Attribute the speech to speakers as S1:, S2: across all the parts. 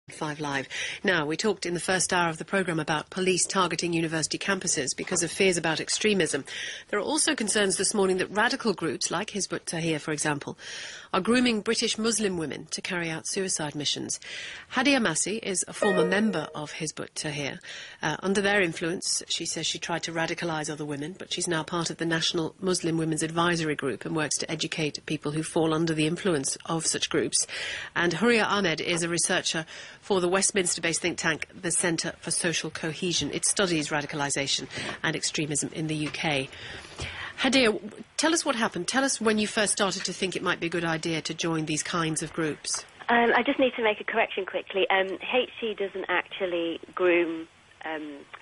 S1: 5 Live. Now, we talked in the first hour of the programme about police targeting university campuses because of fears about extremism. There are also concerns this morning that radical groups, like Hizb ut-Tahrir, for example, are grooming British Muslim women to carry out suicide missions. Hadiya Masieh is a former member of Hizb ut-Tahrir. Under their influence, she says she tried to radicalise other women, but she's now part of the National Muslim Women's Advisory Group and works to educate people who fall under the influence of such groups. And Houriya Ahmed is a researcher for the Westminster-based think tank, the Centre for Social Cohesion. It studies radicalisation and extremism in the UK. Hadiya, tell us what happened. Tell us when you first started to think it might be a good idea to join these kinds of groups.
S2: I just need to make a correction quickly. HT doesn't actually groom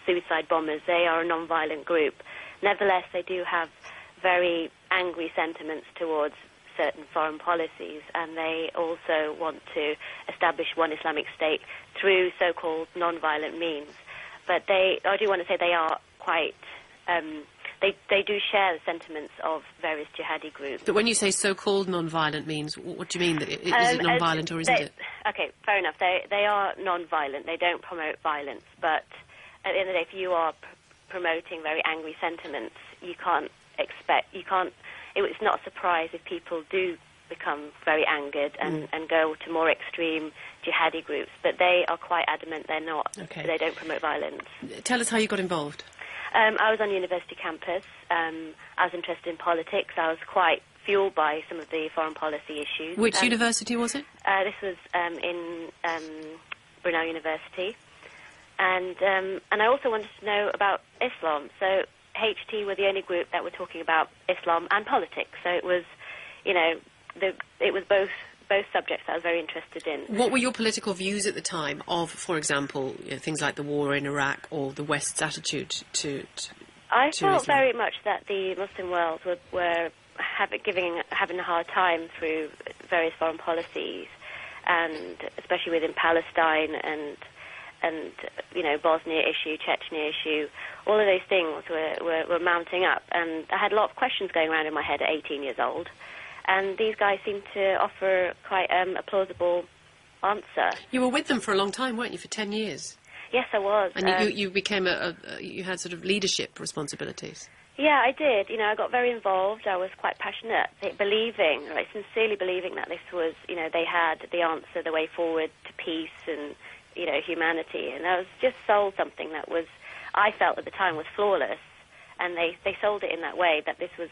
S2: suicide bombers. They are a non-violent group. Nevertheless, they do have very angry sentiments towards certain foreign policies, and they also want to establish one Islamic state through so-called non-violent means. But I do want to say they are quite, they do share the sentiments of various jihadi groups.
S1: But when you say so-called non-violent means, what do you mean? Is it non-violent or isn't it?
S2: Okay, fair enough. They are non-violent. They don't promote violence. But at the end of the day, if you are promoting very angry sentiments, it's not a surprise if people do become very angered and go to more extreme jihadi groups. But they are quite adamant they're not. Okay. They don't promote violence.
S1: Tell us how you got involved.
S2: I was on university campus. I was interested in politics. I was quite fueled by some of the foreign policy issues.
S1: Which university was it?
S2: This was in Brunel University. And I also wanted to know about Islam. So HT were the only group that were talking about Islam and politics. So it was, it was both subjects that I was very interested in.
S1: What were your political views at the time of, for example, things like the war in Iraq or the West's attitude to
S2: I felt
S1: Islam?
S2: very much that the Muslim world were having a hard time through various foreign policies, and especially within Palestine and Bosnia issue, Chechnya issue, all of those things were mounting up. And I had a lot of questions going around in my head at 18 years old. And these guys seemed to offer quite a plausible answer.
S1: You were with them for a long time, weren't you, for 10 years?
S2: Yes, I was.
S1: And you became you had sort of leadership responsibilities.
S2: Yeah, I did. I got very involved. I was quite passionate, sincerely believing that this was, they had the answer, the way forward to peace and humanity. And I was just sold something that I felt at the time was flawless, and they sold it in that way, that this was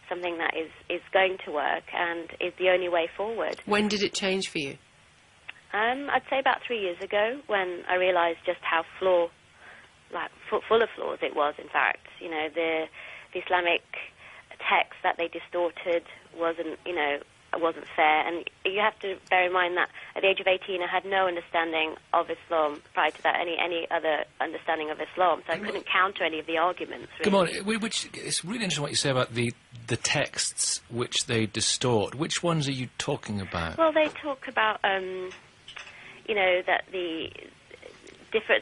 S2: something that is going to work and is the only way forward. When
S1: did it change for you?
S2: I'd say about 3 years ago, when I realised just how full of flaws it was, in fact. The Islamic text that they distorted wasn't fair, and you have to bear in mind that at the age of 18 I had no understanding of Islam prior to that, any other understanding of Islam, so I couldn't counter any of the arguments. Really.
S3: Come on, it's really interesting what you say about the texts which they distort. Which ones are you talking about?
S2: Well, they talk about that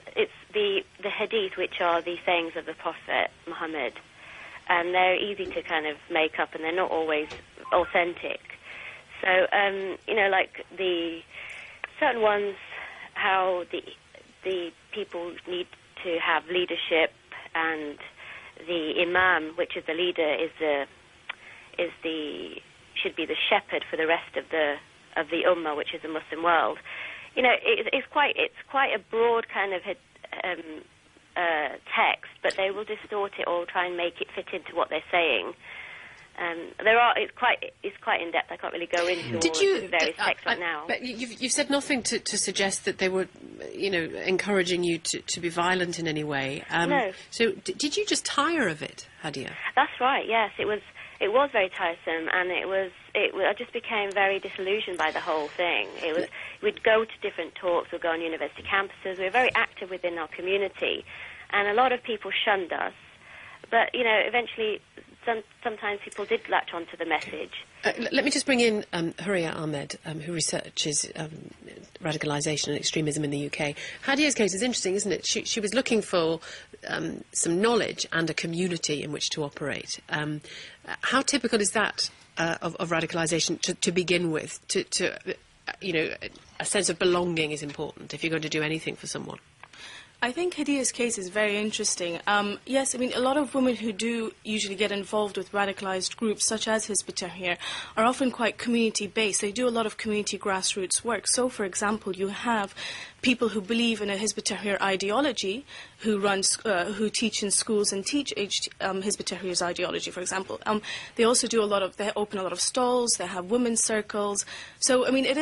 S2: it's the hadith, which are the sayings of the Prophet Muhammad, and they're easy to kind of make up, and they're not always authentic. So, like the certain ones, how the people need to have leadership, and the imam, which is the leader, should be the shepherd for the rest of the ummah, which is the Muslim world. It's quite a broad kind of text, but they will distort it or try and make it fit into what they're saying. It's quite in depth. I can't really go into all the various texts right now.
S1: But you've said nothing to suggest that they were, encouraging you to be violent in any way.
S2: No.
S1: So did you just tire of it, Hadiya?
S2: That's right. Yes, it was very tiresome, and I just became very disillusioned by the whole thing. We'd go to different talks, we'd go on university campuses. We were very active within our community, and a lot of people shunned us. But eventually, sometimes people did latch onto the message.
S1: Let me just bring in Houriya Ahmed, who researches radicalisation and extremism in the UK. Hadiya's case is interesting, isn't it? She was looking for some knowledge and a community in which to operate. How typical is that of radicalisation to begin with? a sense of belonging is important if you're going to do anything for someone.
S4: I think Hadiya's case is very interesting. Yes, I mean, a lot of women who do usually get involved with radicalized groups, such as Hizb ut-Tahrir, are often quite community-based. They do a lot of community grassroots work. So, for example, you have people who believe in a Hizb ut-Tahrir ideology, who teach in schools and teach Hizb ut-Tahrir's ideology, for example. They also do they open a lot of stalls, they have women's circles. So, I mean, it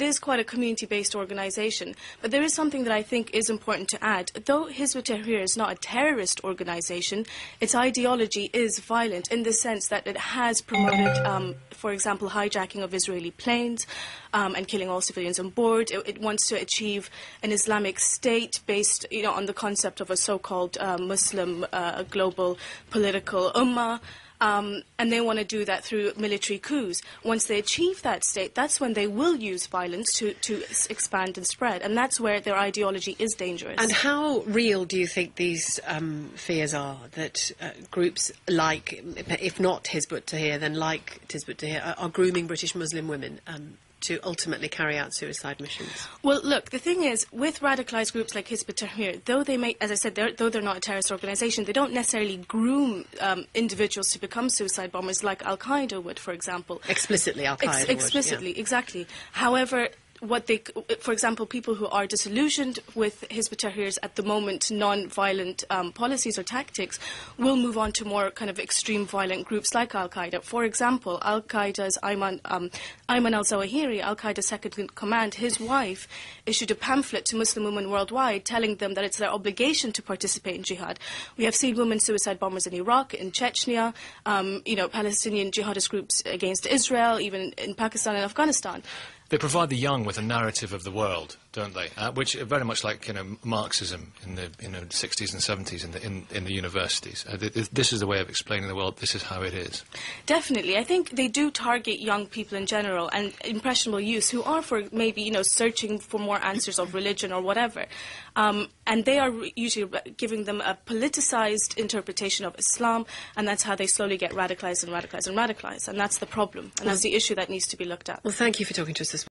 S4: is quite a community-based organization. But there is something that I think is important to add. Though Hizb ut-Tahrir is not a terrorist organization, its ideology is violent in the sense that it has promoted, for example, hijacking of Israeli planes and killing all civilians on board. It wants to achieve an Islamic state based, on the concept of a so-called Muslim global political ummah. And they want to do that through military coups. Once they achieve that state, that's when they will use violence to expand and spread. And that's where their ideology is dangerous.
S1: And how real do you think these fears are that groups like, if not Hizb ut-Tahrir, then like Hizb ut-Tahrir, are grooming British Muslim women to ultimately carry out suicide missions?
S4: Well, look, the thing is, with radicalised groups like Hizb ut-Tahrir, though they may, as I said, though they're not a terrorist organisation, they don't necessarily groom individuals to become suicide bombers like Al-Qaeda would, for example.
S1: Explicitly, Al-Qaeda would.
S4: Explicitly, yeah. Exactly. However, for example, people who are disillusioned with Hizb ut-Tahrir's at the moment non-violent policies or tactics will move on to more kind of extreme violent groups like Al-Qaeda. For example, Al-Qaeda's Ayman al-Zawahiri, Al-Qaeda's second in command, his wife issued a pamphlet to Muslim women worldwide telling them that it's their obligation to participate in jihad. We have seen women suicide bombers in Iraq, in Chechnya, Palestinian jihadist groups against Israel, even in Pakistan and Afghanistan.
S3: They provide the young with a narrative of the world, don't they? Which are very much like Marxism in the 60s and 70s in the universities. This is the way of explaining the world. This is how it is.
S4: Definitely, I think they do target young people in general and impressionable youths who are maybe searching for more answers of religion or whatever, and they are usually giving them a politicized interpretation of Islam, and that's how they slowly get radicalized and radicalized and radicalized, and that's the problem, and that's the issue that needs to be looked at.
S1: Well, thank you for talking to us this morning.